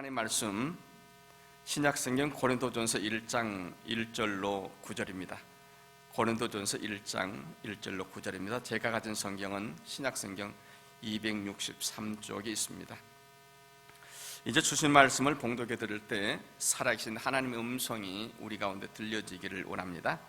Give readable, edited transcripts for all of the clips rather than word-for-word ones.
하나님의 말씀 신약성경 고린도전서 1장 1절로 9절입니다. 고린도전서 1장 1절로 9절입니다. 제가 가진 성경은 신약성경 263쪽에 있습니다. 이제 주신 말씀을 봉독해 드릴 때 살아계신 하나님의 음성이 우리 가운데 들려지기를 원합니다.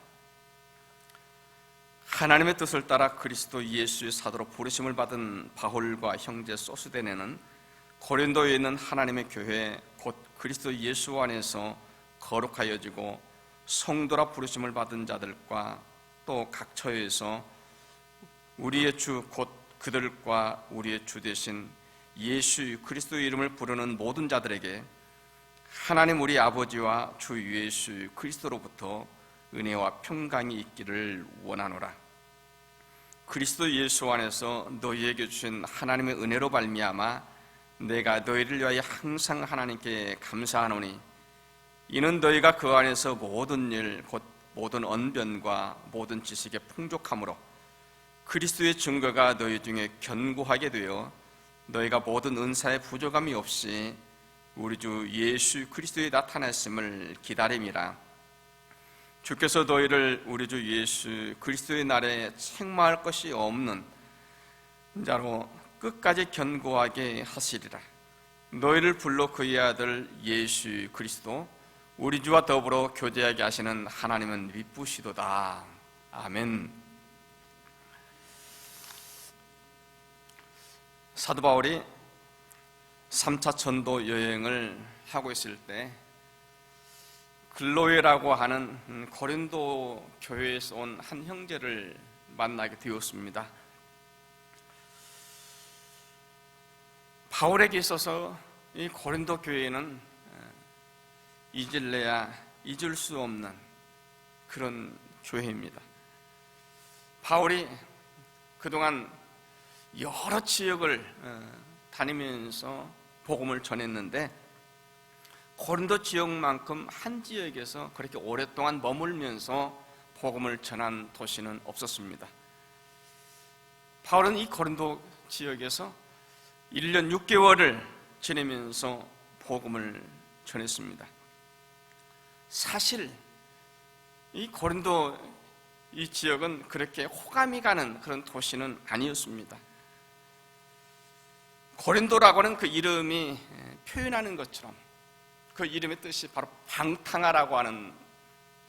하나님의 뜻을 따라 그리스도 예수의 사도로 부르심을 받은 바울과 형제 소스데네는 고린도에 있는 하나님의 교회 곧 그리스도 예수 안에서 거룩하여지고 성도라 부르심을 받은 자들과 또 각 처에서 우리의 주 곧 그들과 우리의 주 되신 예수 그리스도의 이름을 부르는 모든 자들에게 하나님 우리 아버지와 주 예수 그리스도로부터 은혜와 평강이 있기를 원하노라. 그리스도 예수 안에서 너희에게 주신 하나님의 은혜로 말미암아 내가 너희를 위하여 항상 하나님께 감사하노니 이는 너희가 그 안에서 모든 일 곧 모든 언변과 모든 지식의 풍족함으로 그리스도의 증거가 너희 중에 견고하게 되어 너희가 모든 은사의 부족함이 없이 우리 주 예수 그리스도의 나타나심을 기다림이라. 주께서 너희를 우리 주 예수 그리스도의 날에 책망할 것이 없는 자로 끝까지 견고하게 하시리라. 너희를 불러 그의 아들 예수 그리스도 우리 주와 더불어 교제하게 하시는 하나님은 미쁘시도다. 아멘. 사도 바울이 3차 전도 여행을 하고 있을 때 글로에라고 하는 고린도 교회에서 온 한 형제를 만나게 되었습니다. 바울에게 있어서 이 고린도 교회는 잊을래야 잊을 수 없는 그런 교회입니다. 바울이 그동안 여러 지역을 다니면서 복음을 전했는데 고린도 지역만큼 한 지역에서 그렇게 오랫동안 머물면서 복음을 전한 도시는 없었습니다. 바울은 이 고린도 지역에서 1년 6개월을 지내면서 복음을 전했습니다. 사실 이 고린도 이 지역은 그렇게 호감이 가는 그런 도시는 아니었습니다. 고린도라고 하는 그 이름이 표현하는 것처럼 그 이름의 뜻이 바로 방탕하라고 하는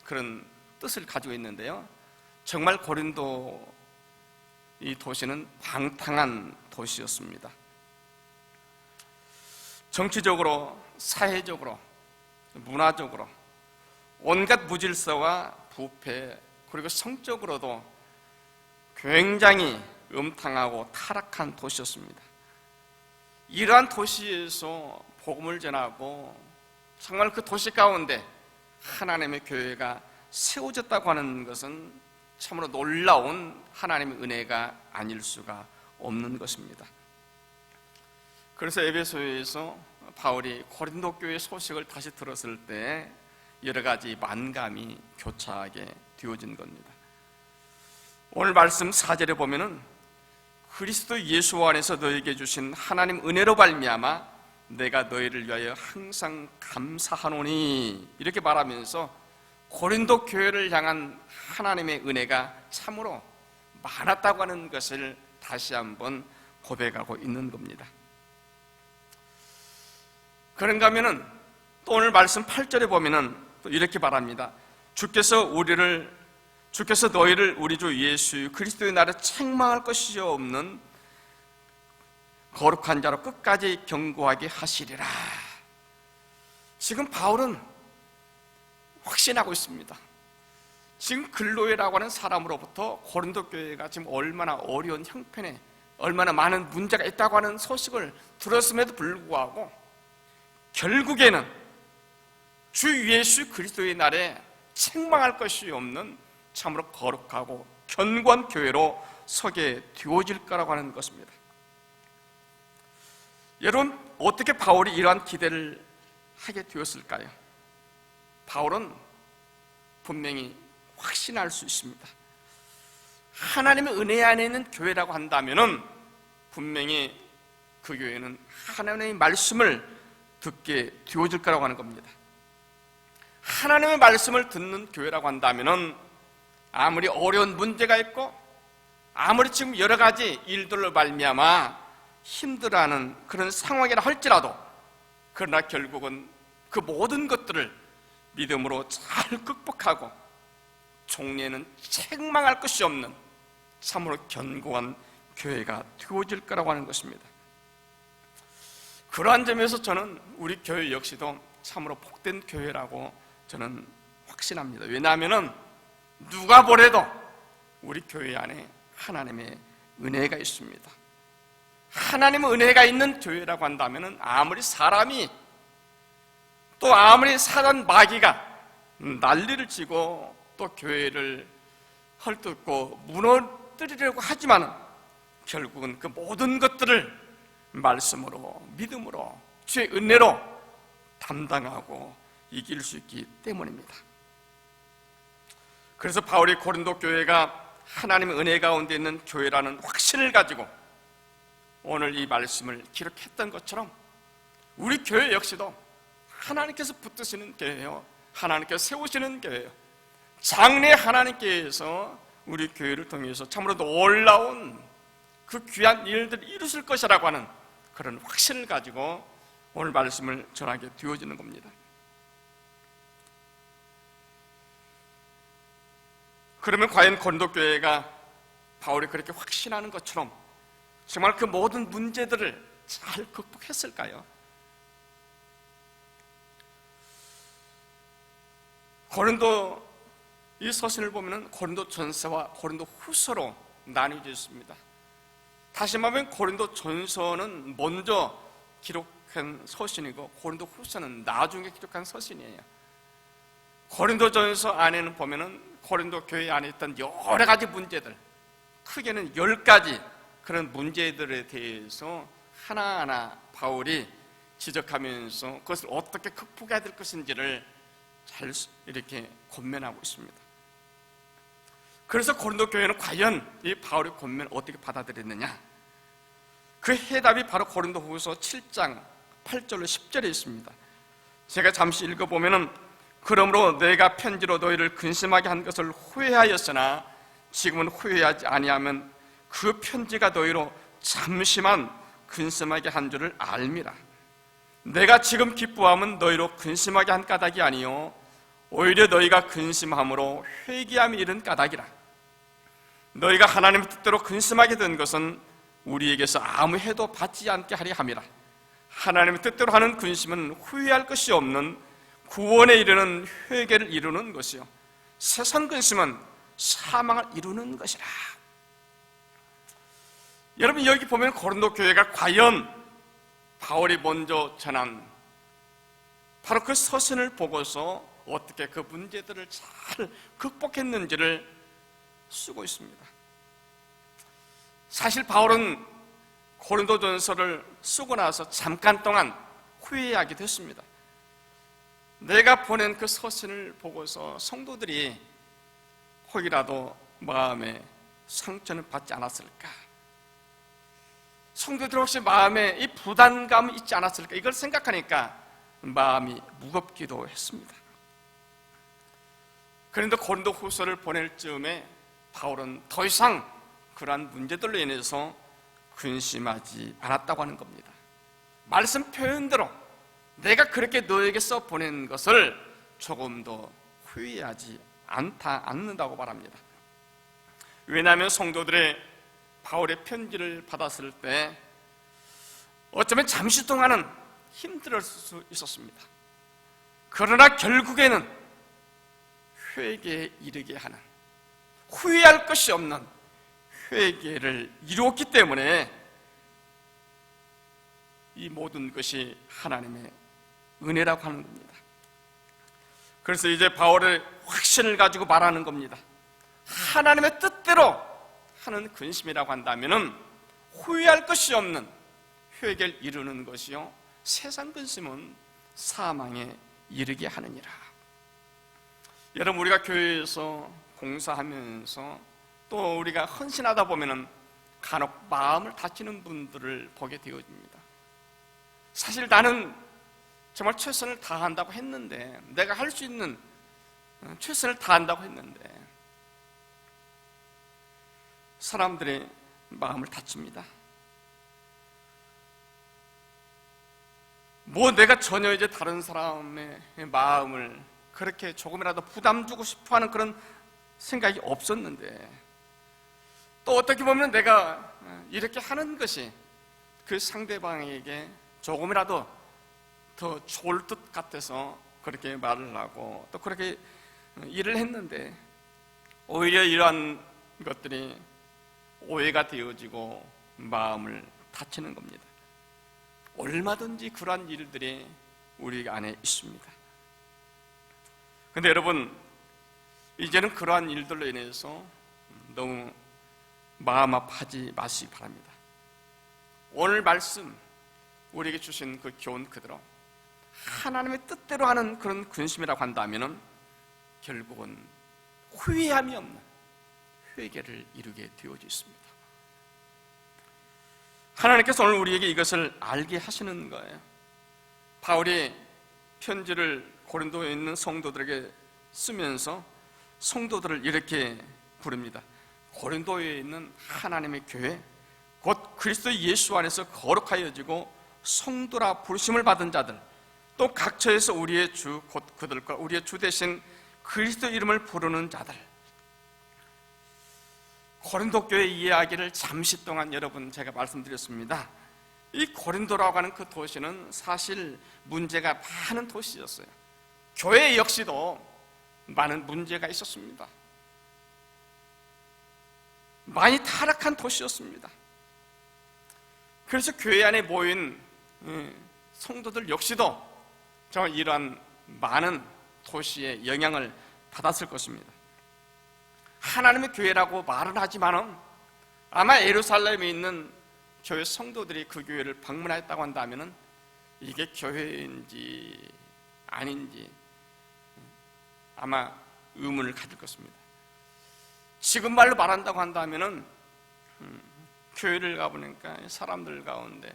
그런 뜻을 가지고 있는데요, 정말 고린도 이 도시는 방탕한 도시였습니다. 정치적으로, 사회적으로, 문화적으로 온갖 무질서와 부패, 그리고 성적으로도 굉장히 음탕하고 타락한 도시였습니다. 이러한 도시에서 복음을 전하고 정말 그 도시 가운데 하나님의 교회가 세워졌다고 하는 것은 참으로 놀라운 하나님의 은혜가 아닐 수가 없는 것입니다. 그래서 에베소에서 바울이 고린도 교회 소식을 다시 들었을 때 여러 가지 만감이 교차하게 되어진 겁니다. 오늘 말씀 4절에 보면은 그리스도 예수 안에서 너에게 주신 하나님 은혜로 말미암아 내가 너희를 위하여 항상 감사하노니 이렇게 말하면서 고린도 교회를 향한 하나님의 은혜가 참으로 많았다고 하는 것을 다시 한번 고백하고 있는 겁니다. 그런가 하면은 또 오늘 말씀 8절에 보면은 또 이렇게 말합니다. 주께서 너희를 우리 주 예수 그리스도의 날에 책망할 것이 없는 거룩한 자로 끝까지 견고하게 하시리라. 지금 바울은 확신하고 있습니다. 지금 글로에라고 하는 사람으로부터 고린도 교회가 지금 얼마나 어려운 형편에 얼마나 많은 문제가 있다고 하는 소식을 들었음에도 불구하고 결국에는 주 예수 그리스도의 날에 책망할 것이 없는 참으로 거룩하고 견고한 교회로 서게 되어질 거라고 하는 것입니다. 여러분, 어떻게 바울이 이러한 기대를 하게 되었을까요? 바울은 분명히 확신할 수 있습니다. 하나님의 은혜 안에 있는 교회라고 한다면은 분명히 그 교회는 하나님의 말씀을 듣게 되어질 거라고 하는 겁니다. 하나님의 말씀을 듣는 교회라고 한다면은 아무리 어려운 문제가 있고 아무리 지금 여러 가지 일들로 말미암아 힘들어하는 그런 상황이라 할지라도, 그러나 결국은 그 모든 것들을 믿음으로 잘 극복하고 종래에는 책망할 것이 없는 참으로 견고한 교회가 되어질 거라고 하는 것입니다. 그러한 점에서 저는 우리 교회 역시도 참으로 복된 교회라고 저는 확신합니다. 왜냐하면 누가 보래도 우리 교회 안에 하나님의 은혜가 있습니다. 하나님의 은혜가 있는 교회라고 한다면 아무리 사람이 또 아무리 사단 마귀가 난리를 치고 또 교회를 헐뜯고 무너뜨리려고 하지만 결국은 그 모든 것들을 말씀으로, 믿음으로, 주의 은혜로 담당하고 이길 수 있기 때문입니다. 그래서 바울이 고린도 교회가 하나님의 은혜 가운데 있는 교회라는 확신을 가지고 오늘 이 말씀을 기록했던 것처럼 우리 교회 역시도 하나님께서 붙드시는 교회예요. 하나님께서 세우시는 교회예요. 장래 하나님께서 우리 교회를 통해서 참으로 놀라운 그 귀한 일들을 이루실 것이라고 하는 그런 확신을 가지고 오늘 말씀을 전하게 되어지는 겁니다. 그러면 과연 고린도 교회가 바울이 그렇게 확신하는 것처럼 정말 그 모든 문제들을 잘 극복했을까요? 고린도 이 서신을 보면 고린도 전서와 고린도 후서로 나뉘어져 있습니다. 다시 말하면 고린도 전서는 먼저 기록한 서신이고 고린도 후서는 나중에 기록한 서신이에요. 고린도 전서 안에는 보면은 고린도 교회 안에 있던 여러 가지 문제들, 크게는 10가지 그런 문제들에 대해서 하나하나 바울이 지적하면서 그것을 어떻게 극복해야 될 것인지를 잘 이렇게 권면하고 있습니다. 그래서 고린도 교회는 과연 이 바울의 권면을 어떻게 받아들였느냐? 그 해답이 바로 고린도 후서 7장 8절로 10절에 있습니다. 제가 잠시 읽어보면은, 그러므로 내가 편지로 너희를 근심하게 한 것을 후회하였으나 지금은 후회하지 아니하면 그 편지가 너희로 잠시만 근심하게 한 줄을 알미라. 내가 지금 기뻐함은 너희로 근심하게 한 까닭이 아니요 오히려 너희가 근심함으로 회개함이 이른 까닭이라. 너희가 하나님의 뜻대로 근심하게 된 것은 우리에게서 아무 해도 받지 않게 하려 함이라. 하나님의 뜻대로 하는 근심은 후회할 것이 없는 구원에 이르는 회개를 이루는 것이요 세상 근심은 사망을 이루는 것이라. 여러분, 여기 보면 고린도 교회가 과연 바울이 먼저 전한 바로 그 서신을 보고서 어떻게 그 문제들을 잘 극복했는지를 쓰고 있습니다. 사실 바울은 고린도전서를 쓰고 나서 잠깐 동안 후회하기도 했습니다. 내가 보낸 그 서신을 보고서 성도들이 혹이라도 마음에 상처는 받지 않았을까? 성도들 혹시 마음에 이 부담감이 있지 않았을까? 이걸 생각하니까 마음이 무겁기도 했습니다. 그런데 고린도 후서를 보낼 즈음에 바울은 더 이상 그러한 문제들로 인해서 근심하지 않았다고 하는 겁니다. 말씀 표현대로 내가 그렇게 너에게 써 보낸 것을 조금 더 후회하지 않는다고 말합니다. 왜냐하면 성도들의 바울의 편지를 받았을 때 어쩌면 잠시 동안은 힘들었을 수 있었습니다. 그러나 결국에는 회개에 이르게 하는, 후회할 것이 없는 회개를 이루었기 때문에 이 모든 것이 하나님의 은혜라고 하는 겁니다. 그래서 이제 바울의 확신을 가지고 말하는 겁니다. 하나님의 뜻대로 하는 근심이라고 한다면은 후회할 것이 없는 회개를 이루는 것이요 세상 근심은 사망에 이르게 하느니라. 여러분, 우리가 교회에서 봉사하면서 또 우리가 헌신하다 보면은 간혹 마음을 다치는 분들을 보게 되어집니다. 사실 나는 정말 최선을 다한다고 했는데, 내가 할 수 있는 최선을 다한다고 했는데 사람들의 마음을 다칩니다. 뭐 내가 전혀 이제 다른 사람의 마음을 그렇게 조금이라도 부담 주고 싶어하는 그런 생각이 없었는데, 또 어떻게 보면 내가 이렇게 하는 것이 그 상대방에게 조금이라도 더 좋을 듯 같아서 그렇게 말을 하고 또 그렇게 일을 했는데, 오히려 이러한 것들이 오해가 되어지고 마음을 다치는 겁니다. 얼마든지 그러한 일들이 우리 안에 있습니다. 그런데 여러분, 이제는 그러한 일들로 인해서 너무 마음 아파하지 마시기 바랍니다. 오늘 말씀, 우리에게 주신 그 교훈 그대로 하나님의 뜻대로 하는 그런 근심이라고 한다면 결국은 후회함이 없는 회개를 이루게 되어져 있습니다. 하나님께서 오늘 우리에게 이것을 알게 하시는 거예요. 바울이 편지를 고린도에 있는 성도들에게 쓰면서 성도들을 이렇게 부릅니다. 고린도에 있는 하나님의 교회, 곧 그리스도 예수 안에서 거룩하여지고 성도라 부르심을 받은 자들, 또 각처에서 우리의 주 곧 그들과 우리의 주 대신 그리스도 이름을 부르는 자들. 고린도 교회 이야기를 잠시 동안 여러분 제가 말씀드렸습니다. 이 고린도라고 하는 그 도시는 사실 문제가 많은 도시였어요. 교회 역시도 많은 문제가 있었습니다. 많이 타락한 도시였습니다. 그래서 교회 안에 모인 성도들 역시도 정말 이러한 많은 도시의 영향을 받았을 것입니다. 하나님의 교회라고 말은 하지만은 아마 예루살렘에 있는 교회 성도들이 그 교회를 방문했다고 한다면은 이게 교회인지 아닌지 아마 의문을 가질 것입니다. 지금 말로 말한다고 한다면은 교회를 가보니까 사람들 가운데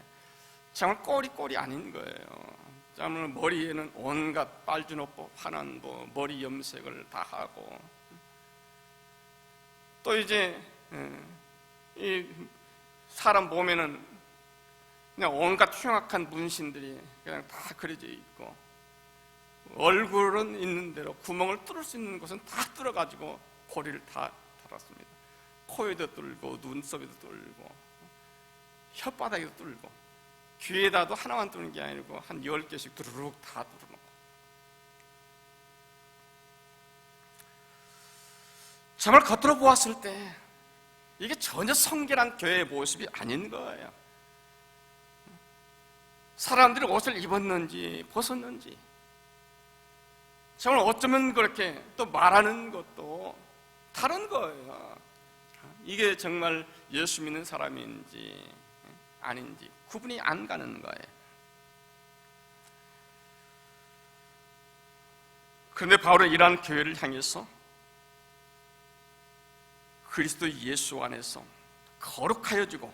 정말 꼴이 아닌 거예요. 정말 머리에는 온갖 빨주노포 환한 머리 염색을 다 하고, 또 이제 이 사람 몸에는 그냥 온갖 흉악한 문신들이 그냥 다 그려져 있고, 얼굴은 있는 대로 구멍을 뚫을 수 있는 곳은 다 뚫어가지고 고리를 다 달았습니다. 코에도 뚫고 눈썹에도 뚫고 혓바닥에도 뚫고, 귀에다도 하나만 뚫는 게 아니고 한 10개씩 두루룩 다 뚫어놓고. 정말 겉으로 보았을 때 이게 전혀 성결한 교회의 모습이 아닌 거예요. 사람들이 옷을 입었는지 벗었는지, 정말 어쩌면 그렇게 또 말하는 것도 다른 거예요. 이게 정말 예수 믿는 사람인지 아닌지 구분이 안 가는 거예요. 그런데 바울은 이러한 교회를 향해서 그리스도 예수 안에서 거룩하여지고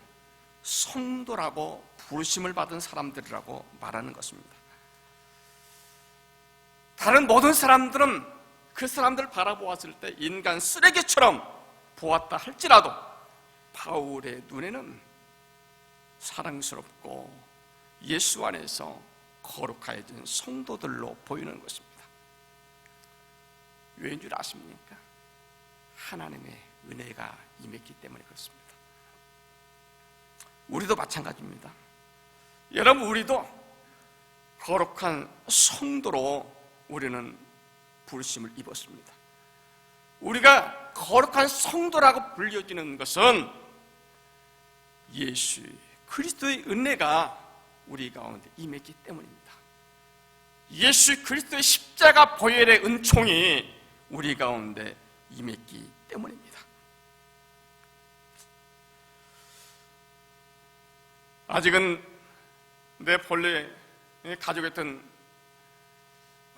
성도라고 부르심을 받은 사람들이라고 말하는 것입니다. 다른 모든 사람들은 그 사람들을 바라보았을 때 인간 쓰레기처럼 보았다 할지라도 바울의 눈에는 사랑스럽고 예수 안에서 거룩하여진 성도들로 보이는 것입니다. 왜인 줄 아십니까? 하나님의 은혜가 임했기 때문에 그렇습니다. 우리도 마찬가지입니다. 여러분, 우리도 거룩한 성도로 우리는 부르심을 입었습니다. 우리가 거룩한 성도라고 불려지는 것은 예수 그리스도의 은혜가 우리 가운데 임했기 때문입니다. 예수 그리스도의 십자가 보혈의 은총이 우리 가운데 임했기 때문입니다. 아직은 내 본래 가지고 있던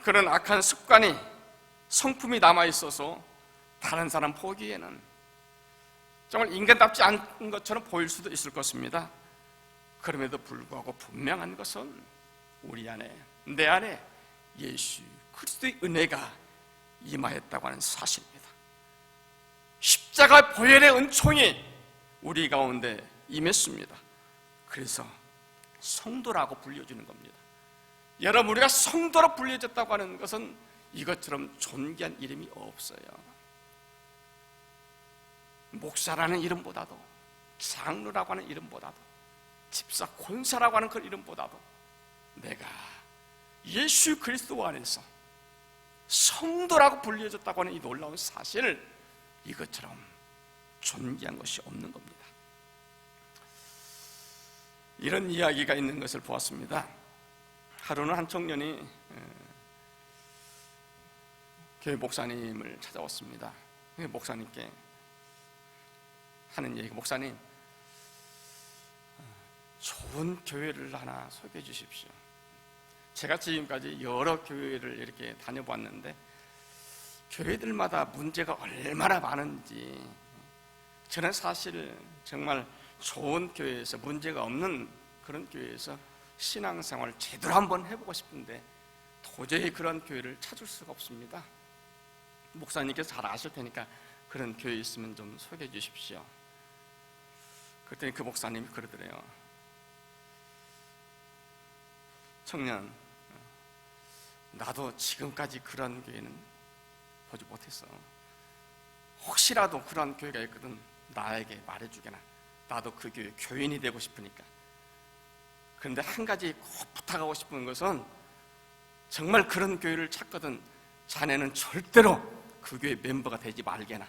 그런 악한 습관이, 성품이 남아있어서 다른 사람 보기에는 정말 인간답지 않은 것처럼 보일 수도 있을 것입니다. 그럼에도 불구하고 분명한 것은 우리 안에 내 안에 예수 그리스도의 은혜가 임하였다고 하는 사실입니다. 십자가 보혈의 은총이 우리 가운데 임했습니다. 그래서 성도라고 불려주는 겁니다. 여러분, 우리가 성도로 불려졌다고 하는 것은 이것처럼 존귀한 이름이 없어요. 목사라는 이름보다도, 장로라고 하는 이름보다도, 집사, 권사라고 하는 그 이름보다도 내가 예수 그리스도 안에서 성도라고 불려졌다고 하는 이 놀라운 사실을 이것처럼 존귀한 것이 없는 겁니다. 이런 이야기가 있는 것을 보았습니다. 하루는 한 청년이 교회 목사님을 찾아왔습니다. 목사님께 하는 얘기, 목사님, 좋은 교회를 하나 소개해 주십시오. 제가 지금까지 여러 교회를 이렇게 다녀봤는데 교회들마다 문제가 얼마나 많은지, 저는 사실 정말 좋은 교회에서, 문제가 없는 그런 교회에서 신앙생활을 제대로 한번 해보고 싶은데 도저히 그런 교회를 찾을 수가 없습니다. 목사님께서 잘 아실 테니까 그런 교회 있으면 좀 소개해 주십시오. 그랬더니 그 목사님이 그러더래요. 청년, 나도 지금까지 그런 교회는 보지 못했어. 혹시라도 그런 교회가 있거든 나에게 말해주게나. 나도 그 교회 교인이 되고 싶으니까. 그런데 한 가지 꼭 부탁하고 싶은 것은, 정말 그런 교회를 찾거든 자네는 절대로 그 교회 멤버가 되지 말게나.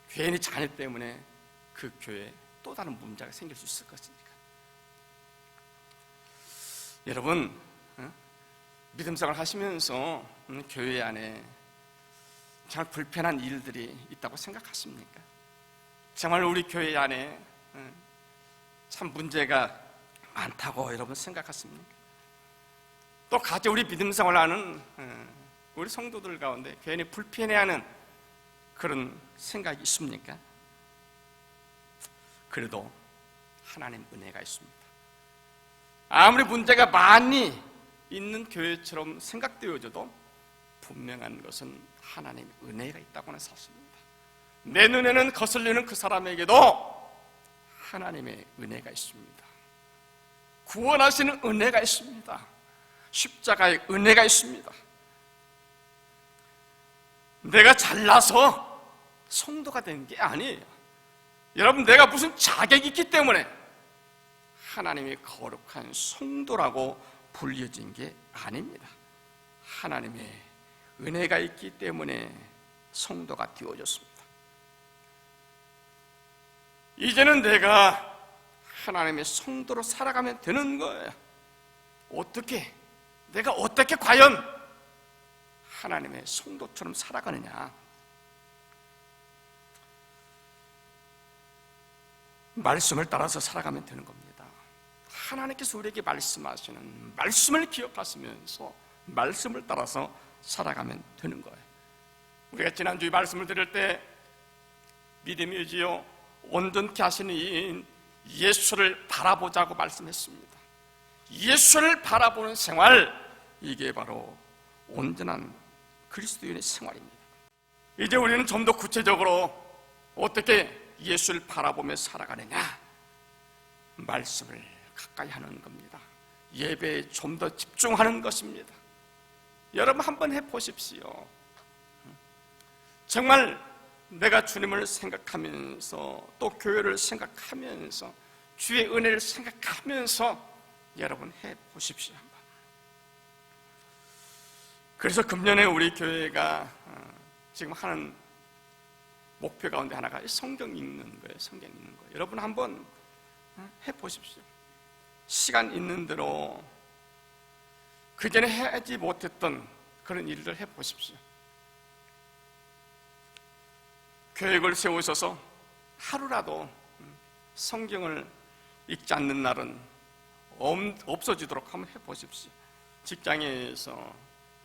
괜히 자네 때문에 그 교회에 또 다른 문제가 생길 수 있을 것이니까. 여러분, 믿음생활 하시면서 교회 안에 정말 불편한 일들이 있다고 생각하십니까? 정말 우리 교회 안에 참 문제가 많다고 여러분 생각하십니까? 또 같이 우리 믿음생활 하는 우리 성도들 가운데 괜히 불편해하는 그런 생각이 있습니까? 그래도 하나님 은혜가 있습니다. 아무리 문제가 많이 있는 교회처럼 생각되어져도 분명한 것은 하나님의 은혜가 있다고 하는 사실입니다. 내 눈에는 거슬리는 그 사람에게도 하나님의 은혜가 있습니다. 구원하시는 은혜가 있습니다. 십자가의 은혜가 있습니다. 내가 잘나서 성도가 된 게 아니에요. 여러분, 내가 무슨 자격이 있기 때문에 하나님의 거룩한 성도라고 불려진 게 아닙니다. 하나님의 은혜가 있기 때문에 성도가 되어졌습니다. 이제는 내가 하나님의 성도로 살아가면 되는 거예요. 내가 어떻게 과연 하나님의 성도처럼 살아가느냐? 말씀을 따라서 살아가면 되는 겁니다. 하나님께서 우리에게 말씀하시는 말씀을 기억하시면서 말씀을 따라서 살아가면 되는 거예요. 우리가 지난주에 말씀을 드릴 때 믿음이지요 온전케 하시는 이인 예수를 바라보자고 말씀했습니다. 예수를 바라보는 생활, 이게 바로 온전한 그리스도인의 생활입니다. 이제 우리는 좀 더 구체적으로 어떻게 예수를 바라보며 살아가느냐? 말씀을 가까이 하는 겁니다. 예배에 좀 더 집중하는 것입니다. 여러분 한번 해보십시오. 정말 내가 주님을 생각하면서 또 교회를 생각하면서 주의 은혜를 생각하면서 여러분 해보십시오. 한번. 그래서 금년에 우리 교회가 지금 하는 목표 가운데 하나가 성경 읽는 거예요. 성경 읽는 거예요. 여러분 한번 해보십시오. 시간 있는 대로 그전에 하지 못했던 그런 일들 해보십시오. 계획을 세우셔서 하루라도 성경을 읽지 않는 날은 없어지도록 한번 해보십시오. 직장에서,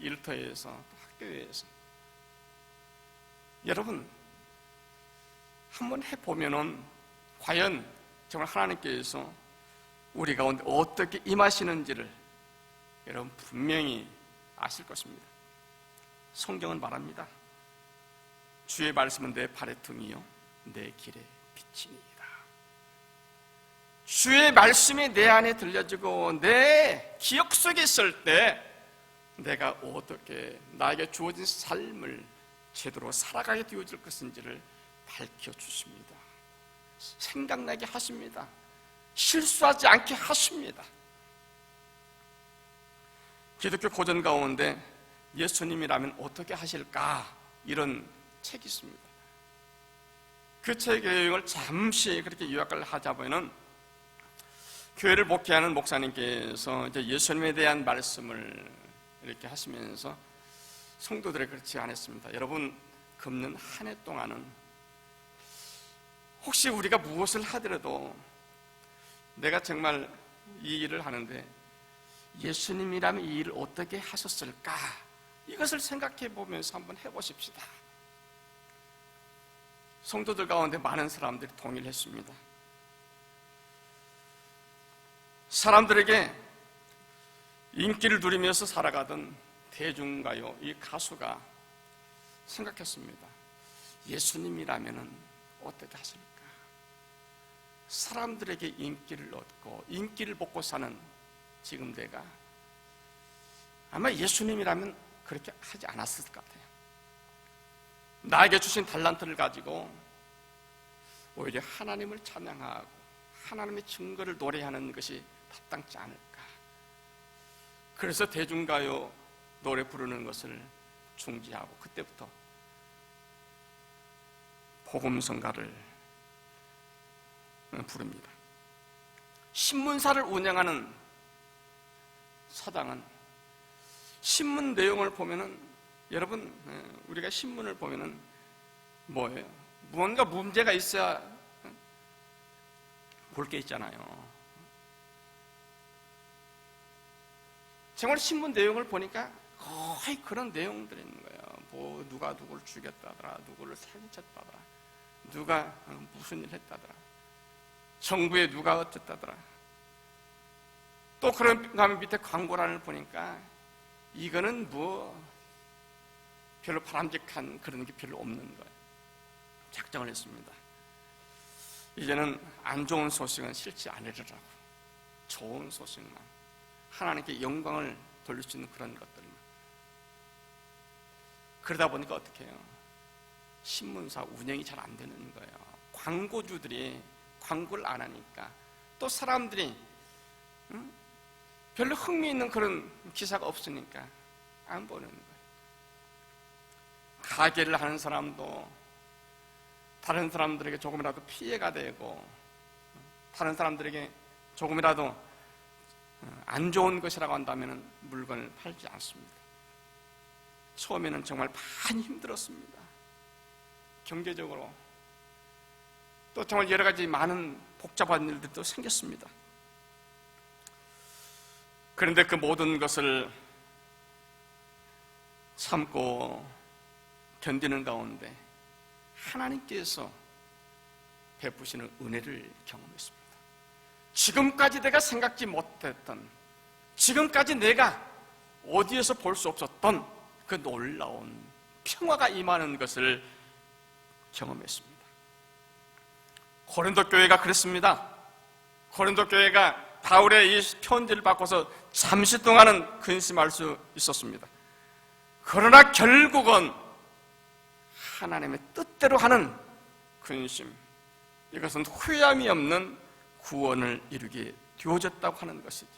일터에서, 학교에서. 여러분 한번 해보면은 과연 정말 하나님께서 우리 가운데 어떻게 임하시는지를 여러분 분명히 아실 것입니다. 성경은 말합니다. 주의 말씀은 내 발의 등이요 내 길의 빛이니이다. 주의 말씀이 내 안에 들려지고 내 기억 속에 있을 때 내가 어떻게 나에게 주어진 삶을 제대로 살아가게 되어질 것인지를 밝혀주십니다. 생각나게 하십니다. 실수하지 않게 하십니다. 기독교 고전 가운데 예수님이라면 어떻게 하실까? 이런 책이 있습니다. 그 책의 내용을 잠시 그렇게 요약을 하자면은 교회를 목회하는 목사님께서 이제 예수님에 대한 말씀을 이렇게 하시면서 성도들에 그렇지 않았습니다. 여러분, 금년 한 해 동안은 혹시 우리가 무엇을 하더라도 내가 정말 이 일을 하는데 예수님이라면 이 일을 어떻게 하셨을까? 이것을 생각해 보면서 한번 해보십시다. 성도들 가운데 많은 사람들이 동의를 했습니다. 사람들에게 인기를 누리면서 살아가던 대중가요 이 가수가 생각했습니다. 예수님이라면 어떻게 하실까? 사람들에게 인기를 얻고 인기를 먹고 사는 지금 내가 아마 예수님이라면 그렇게 하지 않았을 것 같아요. 나에게 주신 달란트를 가지고 오히려 하나님을 찬양하고 하나님의 증거를 노래하는 것이 답당치 않을까. 그래서 대중가요 노래 부르는 것을 중지하고 그때부터 복음성가를 부릅니다. 신문사를 운영하는 사장은 신문 내용을 보면은 여러분 우리가 신문을 보면은 뭐예요? 무언가 문제가 있어야 볼 게 있잖아요. 정말 신문 내용을 보니까 거의 그런 내용들이 있는 거예요. 뭐 누가 누구를 죽였다더라, 누구를 살인쳤다더라, 누가 무슨 일 했다더라, 정부에 누가 어쨌다더라. 또 그런 다음 밑에 광고란을 보니까 이거는 뭐 별로 바람직한 그런 게 별로 없는 거예요. 작정을 했습니다. 이제는 안 좋은 소식은 싫지 않으리라고, 좋은 소식만, 하나님께 영광을 돌릴 수 있는 그런 것들만. 그러다 보니까 어떻게 해요? 신문사 운영이 잘 안 되는 거예요. 광고주들이 광고를 안 하니까 또 사람들이 별로 흥미있는 그런 기사가 없으니까 안 보는 거예요. 가게를 하는 사람도 다른 사람들에게 조금이라도 피해가 되고 다른 사람들에게 조금이라도 안 좋은 것이라고 한다면 물건을 팔지 않습니다. 처음에는 정말 많이 힘들었습니다. 경제적으로 또 정말 여러 가지 많은 복잡한 일들도 생겼습니다. 그런데 그 모든 것을 참고 견디는 가운데 하나님께서 베푸시는 은혜를 경험했습니다. 지금까지 내가 생각지 못했던, 지금까지 내가 어디에서 볼 수 없었던 그 놀라운 평화가 임하는 것을 경험했습니다. 고린도 교회가 그랬습니다. 고린도 교회가 바울의 이 편지를 받고서 잠시 동안은 근심할 수 있었습니다. 그러나 결국은 하나님의 뜻대로 하는 근심, 이것은 후회함이 없는 구원을 이루게 되어졌다고 하는 것이죠.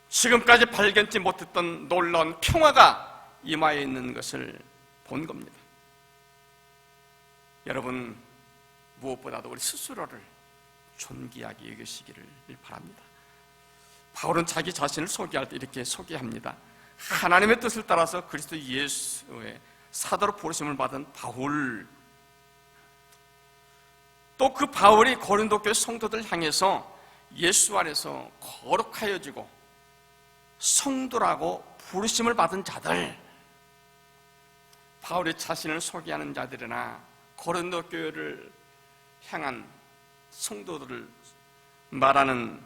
지금까지 발견치 못했던 놀라운 평화가 임하여 있는 것을 본 겁니다. 여러분, 무엇보다도 우리 스스로를 존귀하게 여기시기를 바랍니다. 바울은 자기 자신을 소개할 때 이렇게 소개합니다. 하나님의 뜻을 따라서 그리스도 예수의 사도로 부르심을 받은 바울. 또 그 바울이 고린도 교회 성도들 향해서 예수 안에서 거룩하여지고 성도라고 부르심을 받은 자들, 바울이 자신을 소개하는 자들이나 고린도 교회를 향한 성도들을 말하는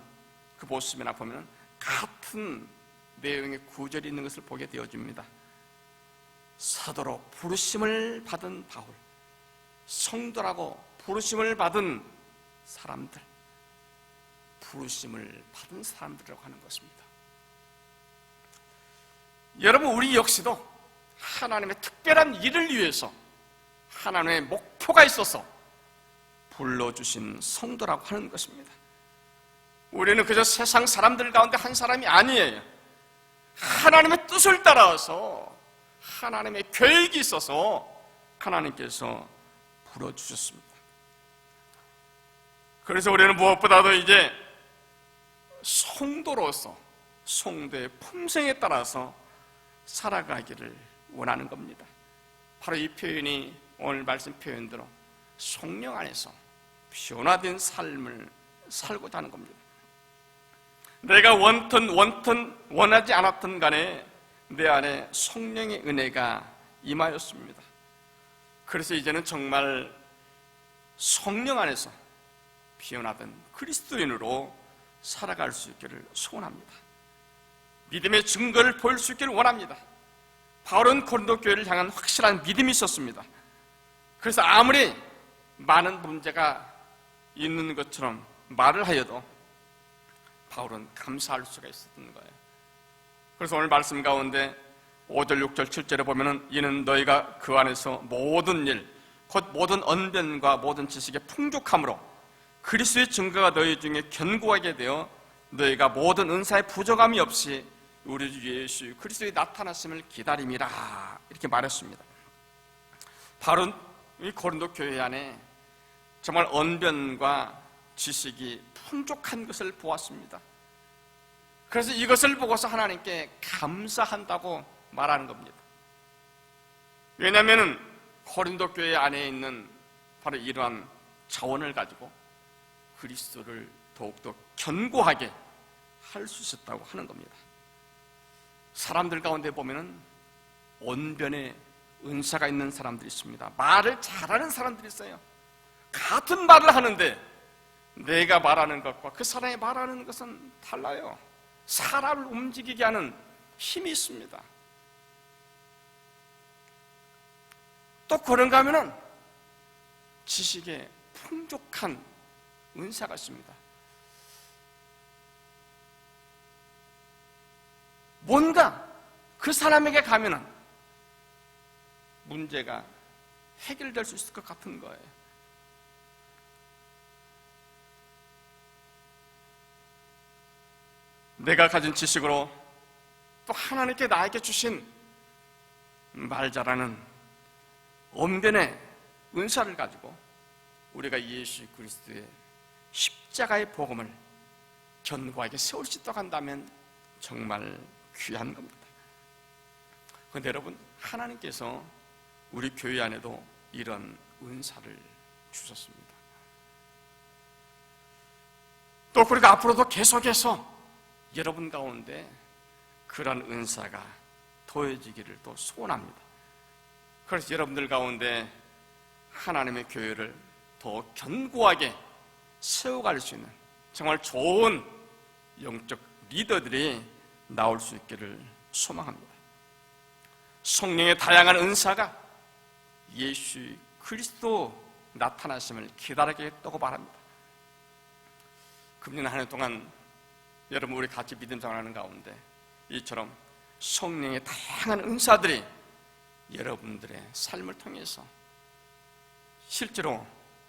그 모습이나 보면 같은 내용의 구절이 있는 것을 보게 되어집니다. 사도로 부르심을 받은 바울, 성도라고 부르심을 받은 사람들, 부르심을 받은 사람들이라고 하는 것입니다. 여러분, 우리 역시도 하나님의 특별한 일을 위해서 하나님의 목표가 있어서 불러주신 성도라고 하는 것입니다. 우리는 그저 세상 사람들 가운데 한 사람이 아니에요. 하나님의 뜻을 따라서 하나님의 계획이 있어서 하나님께서 불러주셨습니다. 그래서 우리는 무엇보다도 이제 성도로서 성도의 품성에 따라서 살아가기를 원하는 겁니다. 바로 이 표현이 오늘 말씀 표현대로 성령 안에서 변화된 삶을 살고자 하는 겁니다. 내가 원하지 않았던 간에 내 안에 성령의 은혜가 임하였습니다. 그래서 이제는 정말 성령 안에서 변화된 그리스도인으로 살아갈 수 있기를 소원합니다. 믿음의 증거를 보일 수 있기를 원합니다. 바울은 고린도 교회를 향한 확실한 믿음이 있었습니다. 그래서 아무리 많은 문제가 있는 것처럼 말을 하여도 바울은 감사할 수가 있었던 거예요. 그래서 오늘 말씀 가운데 5절, 6절, 7절에 보면은 이는 너희가 그 안에서 모든 일, 곧 모든 언변과 모든 지식의 풍족함으로 그리스도의 증거가 너희 중에 견고하게 되어 너희가 모든 은사의 부족함이 없이 우리 주 예수 그리스도의 나타나심을 기다림이라, 이렇게 말했습니다. 바로 이 고린도 교회 안에 정말 언변과 지식이 풍족한 것을 보았습니다. 그래서 이것을 보고서 하나님께 감사한다고 말하는 겁니다. 왜냐하면 고린도 교회 안에 있는 바로 이러한 자원을 가지고 그리스도를 더욱더 견고하게 할 수 있었다고 하는 겁니다. 사람들 가운데 보면은 언변의 은사가 있는 사람들이 있습니다. 말을 잘하는 사람들이 있어요. 같은 말을 하는데 내가 말하는 것과 그 사람이 말하는 것은 달라요. 사람을 움직이게 하는 힘이 있습니다. 또 그런가 하면은 지식에 풍족한 은사가 있습니다. 뭔가 그 사람에게 가면은 문제가 해결될 수 있을 것 같은 거예요. 내가 가진 지식으로 또 하나님께 나에게 주신 말 잘하는 언변의 은사를 가지고 우리가 예수 그리스도의 십자가의 복음을 견고하게 세울 수 있도록 한다면 정말 귀한 겁니다. 그런데 여러분, 하나님께서 우리 교회 안에도 이런 은사를 주셨습니다. 또 그리고 앞으로도 계속해서 여러분 가운데 그런 은사가 더해지기를 또 소원합니다. 그래서 여러분들 가운데 하나님의 교회를 더 견고하게 세워갈 수 있는 정말 좋은 영적 리더들이 나올 수 있기를 소망합니다. 성령의 다양한 은사가 예수 그리스도 나타나심을 기다리겠다고 바랍니다. 금년 한 해 동안 여러분 우리 같이 믿음 생활하는 가운데 이처럼 성령의 다양한 은사들이 여러분들의 삶을 통해서 실제로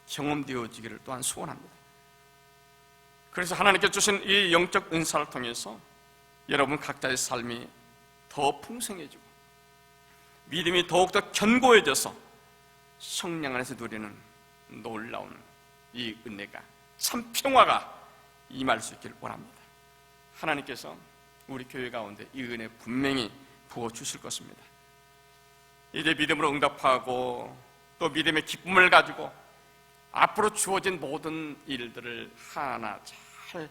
경험되어지기를 또한 소원합니다. 그래서 하나님께 주신 이 영적 은사를 통해서 여러분 각자의 삶이 더 풍성해지고 믿음이 더욱더 견고해져서 성령 안에서 누리는 놀라운 이 은혜가, 참 평화가 임할 수 있기를 원합니다. 하나님께서 우리 교회 가운데 이 은혜 분명히 부어주실 것입니다. 이제 믿음으로 응답하고 또 믿음의 기쁨을 가지고 앞으로 주어진 모든 일들을 하나하나 잘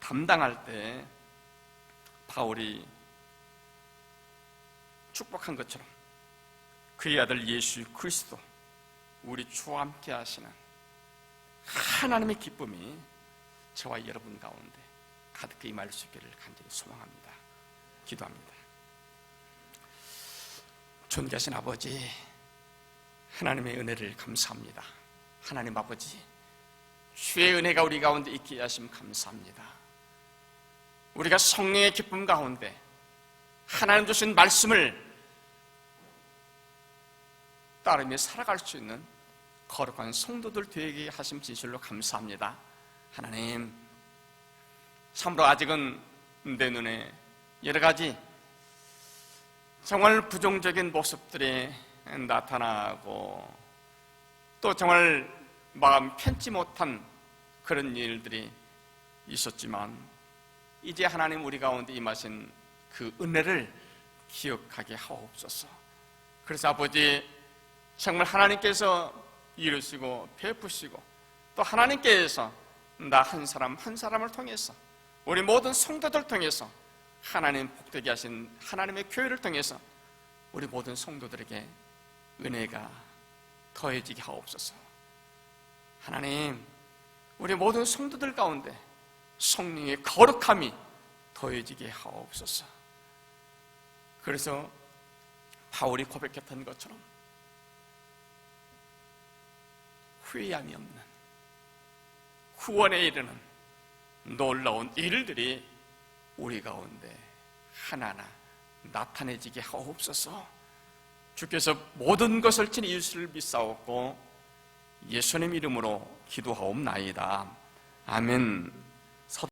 담당할 때 바울이 축복한 것처럼 그의 아들 예수 그리스도 우리 주와 함께 하시는 하나님의 기쁨이 저와 여러분 가운데 가득히 임할 수 있기를 간절히 소망합니다. 기도합니다. 존귀하신 아버지, 하나님의 은혜를 감사합니다. 하나님 아버지, 주의 은혜가 우리 가운데 있게 하심 감사합니다. 우리가 성령의 기쁨 가운데 하나님 주신 말씀을 따르며 살아갈 수 있는 거룩한 성도들 되게 하심 진실로 감사합니다. 하나님, 참으로 아직은 내 눈에 여러 가지 정말 부정적인 모습들이 나타나고 또 정말 마음 편치 못한 그런 일들이 있었지만 이제 하나님 우리 가운데 임하신 그 은혜를 기억하게 하옵소서. 그래서 아버지, 정말 하나님께서 이루시고 베푸시고 또 하나님께서 나 한 사람 한 사람을 통해서 우리 모든 성도들 통해서 하나님 복되게 하신 하나님의 교회를 통해서 우리 모든 성도들에게 은혜가 더해지게 하옵소서. 하나님, 우리 모든 성도들 가운데 성령의 거룩함이 더해지게 하옵소서. 그래서 바울이 고백했던 것처럼 후회함이 없는 구원에 이르는 놀라운 일들이 우리 가운데 하나하나 나타내지게 하옵소서. 주께서 모든 것을 친 예수를 믿사옵고 예수님 이름으로 기도하옵나이다. 아멘.